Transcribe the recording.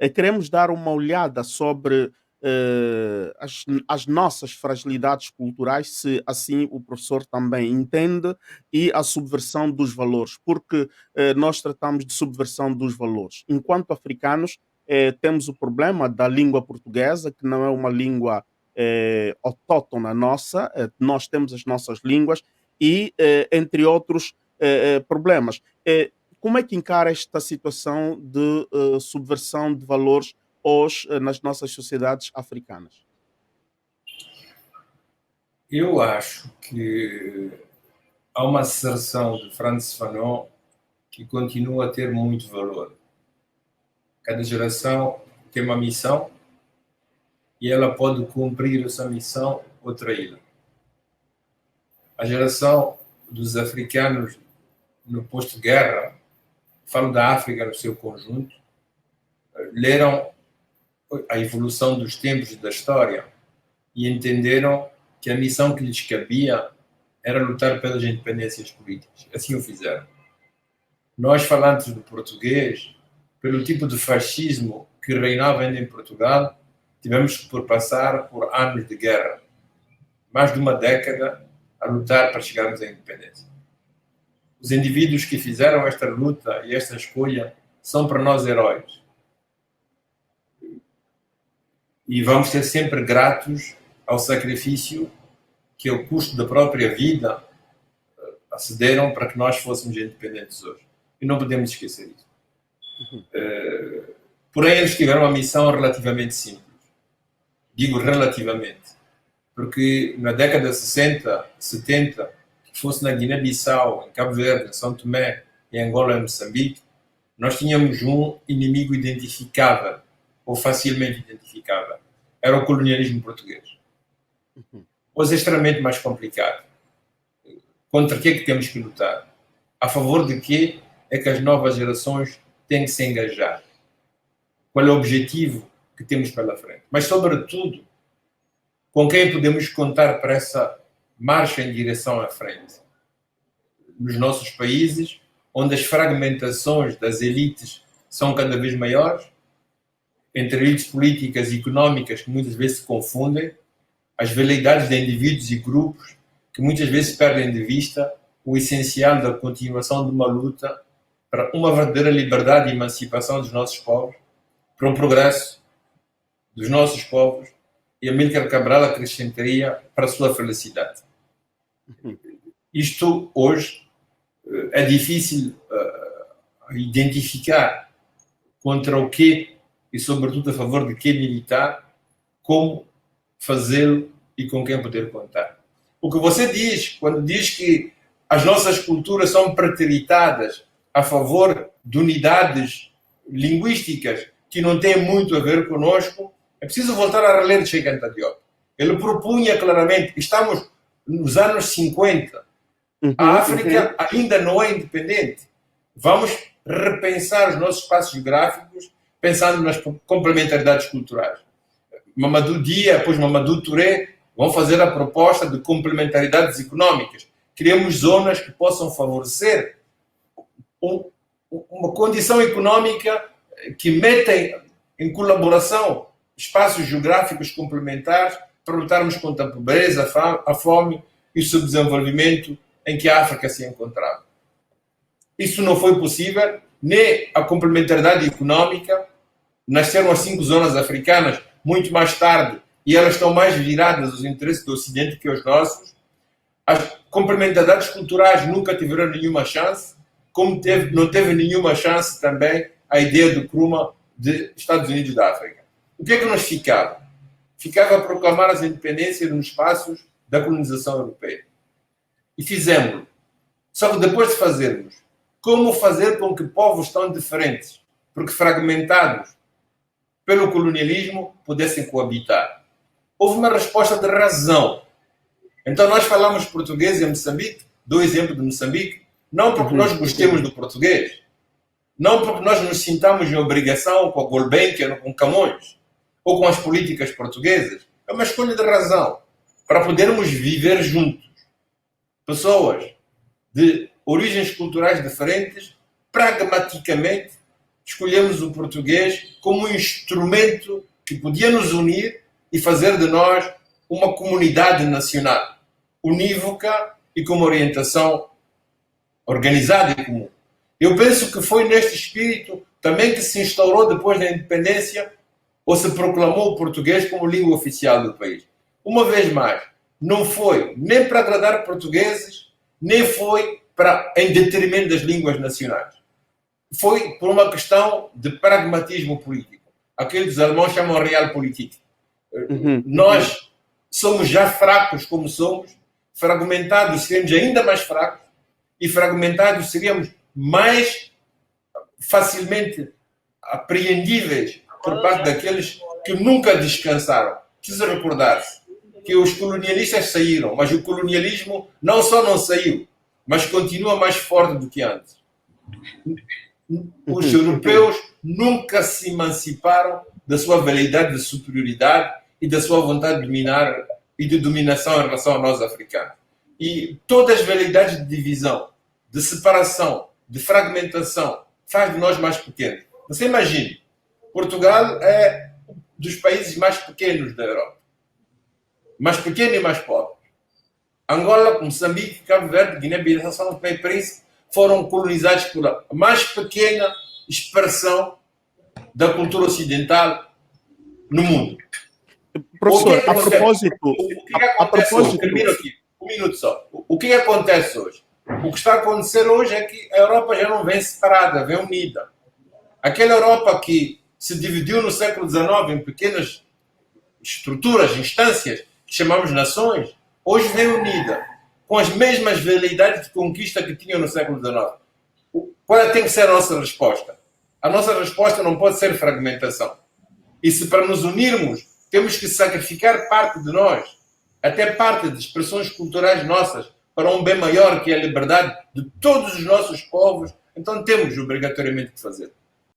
queremos dar uma olhada sobre as nossas fragilidades culturais, se assim o professor também entende, e a subversão dos valores, porque nós tratamos de subversão dos valores. Enquanto africanos, temos o problema da língua portuguesa, que não é uma língua autóctona nossa, nós temos as nossas línguas, e entre outros problemas. Como é que encara esta situação de subversão de valores hoje nas nossas sociedades africanas? Eu acho que há uma asserção de Frantz Fanon que continua a ter muito valor. Cada geração tem uma missão e ela pode cumprir essa missão ou traí-la. A geração dos africanos no pós-guerra, falo da África no seu conjunto, leram a evolução dos tempos e da história e entenderam que a missão que lhes cabia era lutar pelas independências políticas. Assim o fizeram. Nós, falantes do português, pelo tipo de fascismo que reinava ainda em Portugal, tivemos que passar por anos de guerra. Mais de uma década a lutar para chegarmos à independência. Os indivíduos que fizeram esta luta e esta escolha são para nós heróis. E vamos ser sempre gratos ao sacrifício que, ao custo da própria vida, acederam para que nós fôssemos independentes hoje. E não podemos esquecer isso. Porém, eles tiveram uma missão relativamente simples. Digo relativamente, porque na década de 60, 70, que fosse na Guiné-Bissau, em Cabo Verde, em São Tomé, em Angola e Moçambique, nós tínhamos um inimigo identificável, ou facilmente identificável. Era o colonialismo português. Hoje é extremamente mais complicado. Contra que é que temos que lutar? A favor de que é que as novas gerações têm que se engajar? Qual é o objetivo que temos pela frente? Mas, sobretudo, com quem podemos contar para essa marcha em direção à frente? Nos nossos países, onde as fragmentações das elites são cada vez maiores, entre elites políticas e económicas que muitas vezes se confundem, as veleidades de indivíduos e grupos que muitas vezes perdem de vista o essencial da continuação de uma luta para uma verdadeira liberdade e emancipação dos nossos povos, para o progresso dos nossos povos, e Amílcar Cabral acrescentaria para a sua felicidade. Isto hoje é difícil identificar contra o que e sobretudo a favor de que militar, como fazê-lo e com quem poder contar. O que você diz quando diz que as nossas culturas são preteritadas a favor de unidades linguísticas que não têm muito a ver conosco, é preciso voltar a reler Cheikh Anta Diop. Ele propunha claramente, estamos nos anos 50, a África ainda não é independente. Vamos repensar os nossos espaços geográficos pensando nas complementaridades culturais. Mamadou Dia, depois Mamadou Touré, vão fazer a proposta de complementaridades económicas. Criamos zonas que possam favorecer uma condição económica que metem em colaboração espaços geográficos complementares para lutarmos contra a pobreza, a fome e o subdesenvolvimento em que a África se encontrava. Isso não foi possível, nem a complementaridade económica. Nasceram as 5 zonas africanas muito mais tarde e elas estão mais viradas aos interesses do Ocidente que aos nossos. As complementaridades culturais nunca tiveram nenhuma chance, como não teve nenhuma chance também a ideia do Nkrumah de Estados Unidos da África. O que é que nos ficava? Ficava a proclamar as independências nos espaços da colonização europeia. E fizemos-lo. Só que depois de fazermos, como fazer com que povos tão diferentes, porque fragmentados pelo colonialismo, pudessem coabitar? Houve uma resposta de razão. Então nós falamos português em Moçambique, dou o exemplo de Moçambique, não porque nós gostemos do português, não porque nós nos sintamos em obrigação com a Gulbenkian ou com Camões, ou com as políticas portuguesas. É uma escolha de razão, para podermos viver juntos. Pessoas de origens culturais diferentes, pragmaticamente, escolhemos o português como um instrumento que podia nos unir e fazer de nós uma comunidade nacional, unívoca e com uma orientação organizada e comum. Eu penso que foi neste espírito também que se instaurou depois da independência ou se proclamou o português como língua oficial do país. Uma vez mais, não foi nem para agradar portugueses, nem foi em detrimento das línguas nacionais. Foi por uma questão de pragmatismo político. Aquilo que os alemães chamam de realpolitik. Nós somos já fracos como somos, fragmentados seríamos ainda mais fracos e fragmentados seríamos mais facilmente apreendíveis por parte daqueles que nunca descansaram. Precisa recordar-se que os colonialistas saíram, mas o colonialismo não só não saiu, mas continua mais forte do que antes. Os europeus nunca se emanciparam da sua veleidade de superioridade e da sua vontade de dominar e de dominação em relação a nós africanos. E todas as veleidades de divisão, de separação, de fragmentação, faz de nós mais pequenos. Você imagine, Portugal é dos países mais pequenos da Europa. Mais pequeno e mais pobre. Angola, Moçambique, Cabo Verde, Guiné-Bissau, São Tomé e Príncipe foram colonizados por a mais pequena expressão da cultura ocidental no mundo. Professor, a propósito... O que acontece hoje? Termino aqui, um minuto só. O que acontece hoje? O que está a acontecer hoje é que a Europa já não vem separada, vem unida. Aquela Europa que se dividiu no século XIX em pequenas estruturas, instâncias, que chamamos nações, hoje vem unida, com as mesmas veleidades de conquista que tinham no século XIX. Qual tem que ser a nossa resposta? A nossa resposta não pode ser fragmentação. E se para nos unirmos temos que sacrificar parte de nós, até parte de expressões culturais nossas, para um bem maior que é a liberdade de todos os nossos povos, então temos obrigatoriamente que fazer.